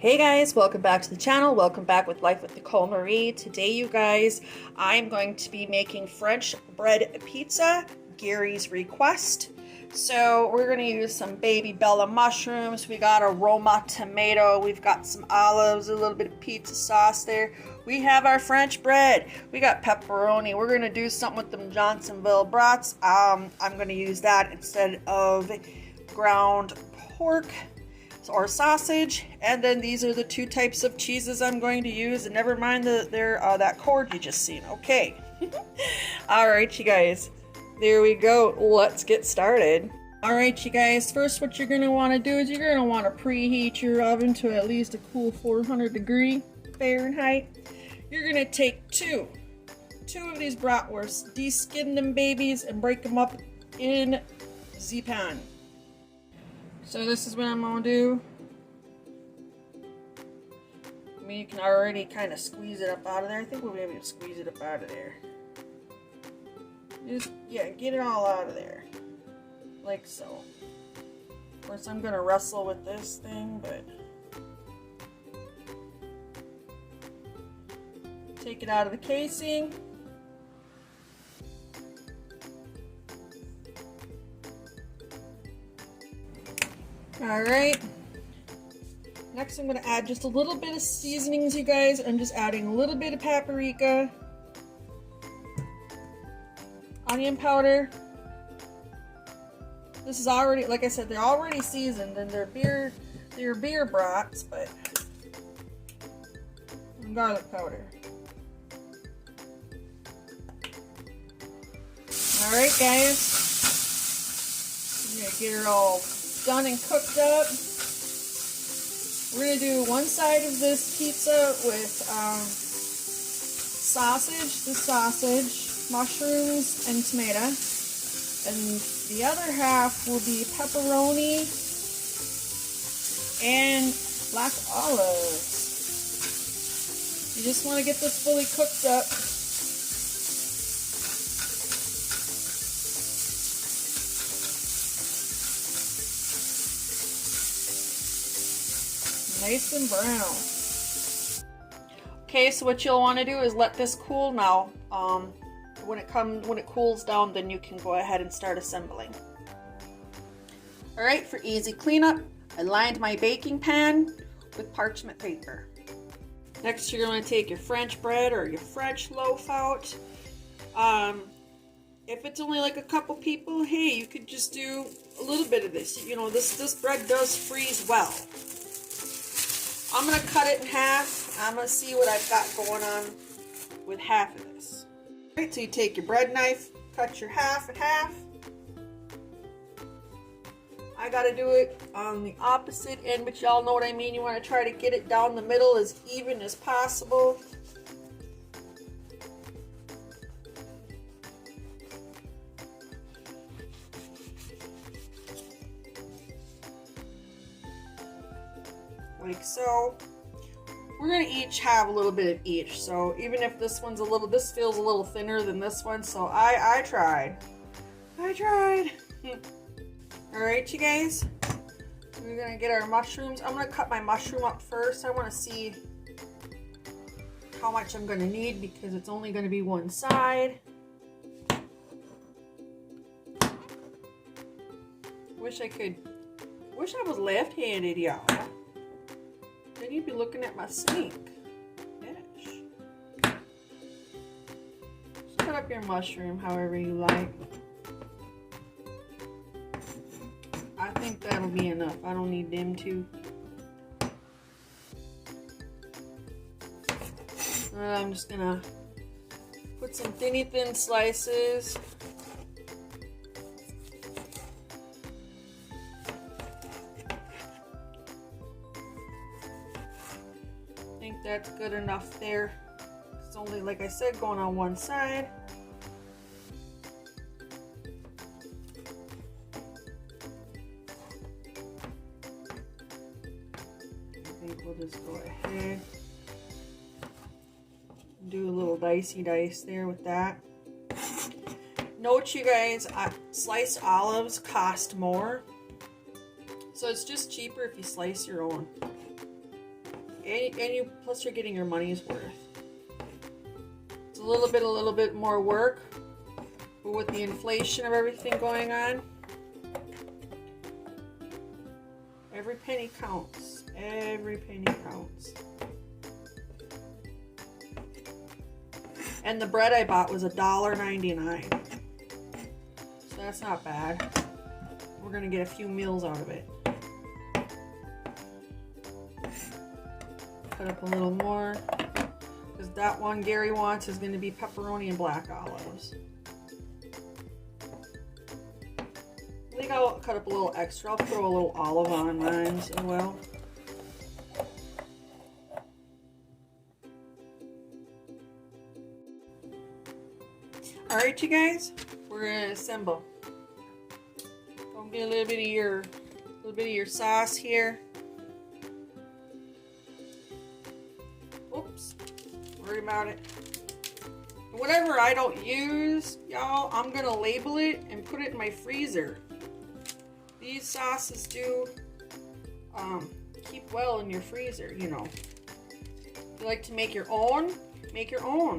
Hey guys, welcome back to the channel. Welcome back with Life with Nicole Marie. Today, you guys, I'm going to be making French bread pizza, Gary's request. So we're going to use some baby Bella mushrooms. We got a Roma tomato. We've got some olives, a little bit of pizza sauce there. We have our French bread. We got pepperoni. We're going to do something with them Johnsonville brats. I'm going to use that instead of ground pork or sausage. And then these are the two types of cheeses I'm going to use, and never mind that cord you just seen. Okay. All right, you guys, there we go. Let's get started. All right, you guys, first what you're going to want to do is you're going to want to preheat your oven to at least a cool 400 Fahrenheit. You're going to take two of these bratwursts, de-skin them babies, and break them up in the pan. So this is what I'm going to do. I mean, you can already kind of squeeze it up out of there. I think we'll be able to squeeze it up out of there. Just, yeah, get it all out of there. Like so. Of course, I'm going to wrestle with this thing, but take it out of the casing. Alright, next I'm going to add just a little bit of seasonings, you guys. I'm just adding a little bit of paprika, onion powder. This is already, like I said, they're already seasoned and they're beer brats, but and garlic powder. Alright guys, I'm going to get her all done and cooked up. We're going to do one side of this pizza with sausage, mushrooms, and tomato. And the other half will be pepperoni and black olives. You just want to get this fully cooked up. Nice and brown. Okay, so what you'll want to do is let this cool now. When it cools down, then you can go ahead and start assembling. Alright, for easy cleanup, I lined my baking pan with parchment paper. Next, you're going to take your French bread or your French loaf out. If it's only like a couple people, hey, you could just do a little bit of this. You know, this bread does freeze well. I'm going to cut it in half. I'm going to see what I've got going on with half of this. Alright, so you take your bread knife, cut your half in half. I got to do it on the opposite end, but y'all know what I mean. You want to try to get it down the middle as even as possible. Like so. We're going to each have a little bit of each, so even if this feels a little thinner than this one, so I tried. Alright, you guys, we're going to get our mushrooms. I'm going to cut my mushroom up first. I want to see how much I'm going to need because it's only going to be one side. Wish I was left-handed, y'all. Then you'd be looking at my sink. Finish. Just cut up your mushroom however you like. I think that'll be enough. I don't need them two. I'm just gonna put some thin slices. I think that's good enough there. It's only, like I said, going on one side. I think we'll just go ahead and do a little dicey dice there with that. Note, you guys, sliced olives cost more. So it's just cheaper if you slice your own. plus you're getting your money's worth. It's a little bit more work, but with the inflation of everything going on, every penny counts. Every penny counts. And the bread I bought was $1.99. So that's not bad. We're gonna get a few meals out of it. Cut up a little more, because that one Gary wants is gonna be pepperoni and black olives. I think I'll cut up a little extra. I'll throw a little olive on mine as well. Alright, you guys, we're gonna assemble. Don't get a little bit of your sauce here. Oops, worry about it. Whatever I don't use, y'all, I'm gonna label it and put it in my freezer. These sauces do keep well in your freezer, you know. If you like to make your own,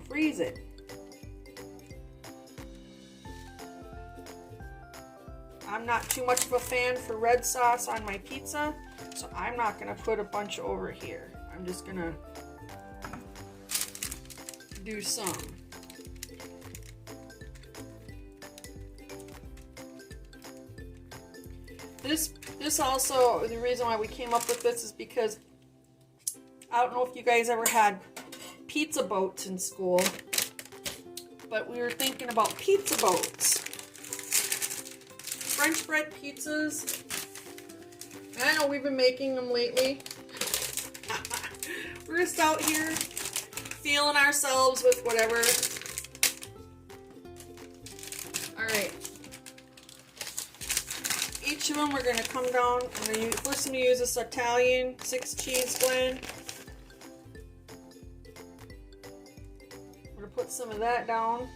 freeze it. I'm not too much of a fan for red sauce on my pizza, so I'm not gonna put a bunch over here. I'm just gonna do some. This also, the reason why we came up with this is because I don't know if you guys ever had pizza boats in school, but we were thinking about pizza boats. French bread pizzas. And I know we've been making them lately. We're just out here feeling ourselves with whatever. Alright. Each of them we're going to come down. First I'm going to use this Italian 6-cheese blend. I'm going to put some of that down.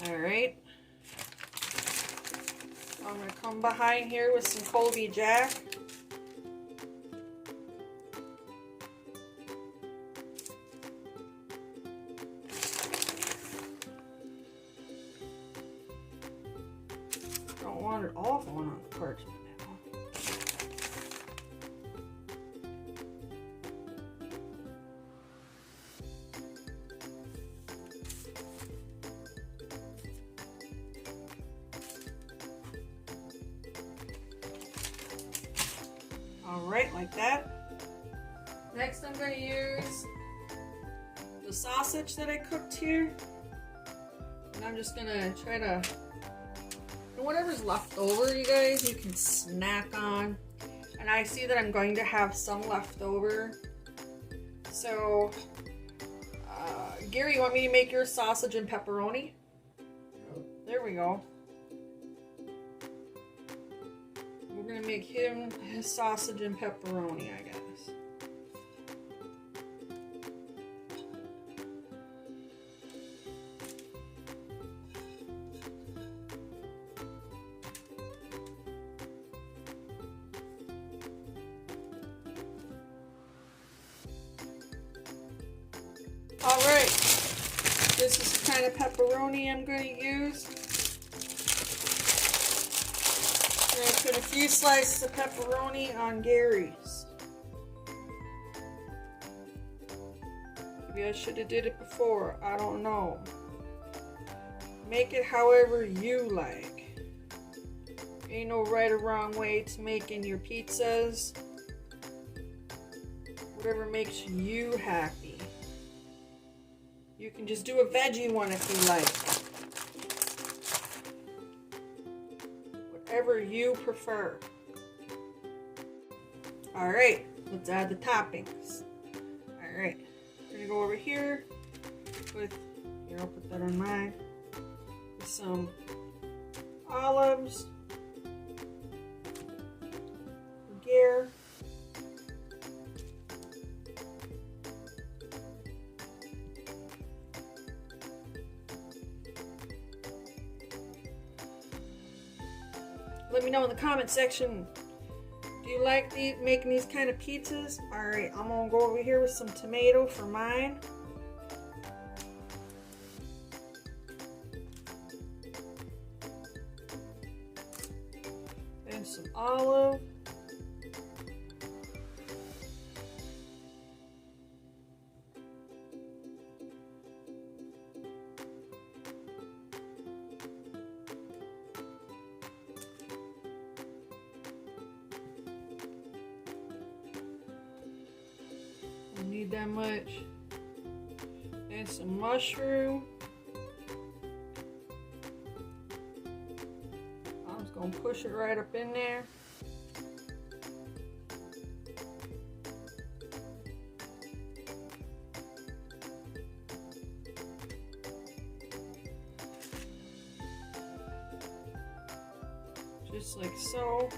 Alright, I'm going to come behind here with some Colby Jack. Don't want it all going on the parchment now. Alright, like that. Next I'm going to use the sausage that I cooked here. And I'm just going to try to, and whatever's left over, you guys, you can snack on. And I see that I'm going to have some left over. So, Gary, you want me to make your sausage and pepperoni? There we go. We're gonna make him his sausage and pepperoni, I guess. Alright, this is the kind of pepperoni I'm going to use. I'm going to put a few slices of pepperoni on Gary's. Maybe I should have did it before, I don't know. Make it however you like. Ain't no right or wrong way to making your pizzas. Whatever makes you happy. You can just do a veggie one if you like. Whatever you prefer. Alright, let's add the toppings. Alright, we're gonna go over here with, here I'll put that on mine, with some olives. Let me know in the comment section. Do you like making these kind of pizzas? Alright, I'm gonna go over here with some tomato for mine. And some olive. Don't need that much. And some mushroom. I'm just gonna push it right up in there. Just like so.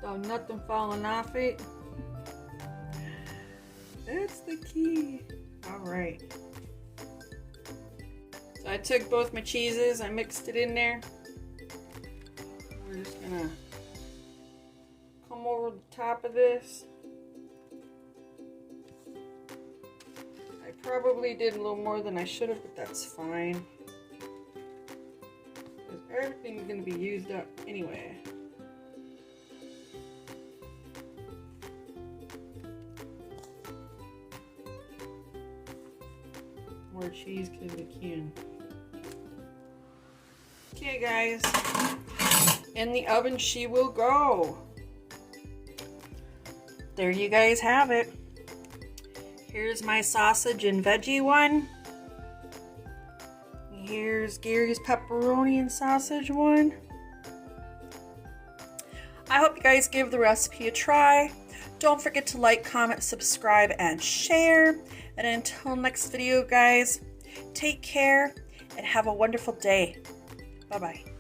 Without nothing falling off it. That's the key. Alright. So I took both my cheeses, I mixed it in there. We're just gonna come over the top of this. I probably did a little more than I should have, but that's fine. Because everything's gonna be used up anyway. More cheese because we can. Okay guys, in the oven she will go. There you guys have it. Here's my sausage and veggie one. Here's Gary's pepperoni and sausage one. I hope you guys give the recipe a try. Don't forget to like, comment, subscribe, and share. And until next video, guys, take care and have a wonderful day. Bye-bye.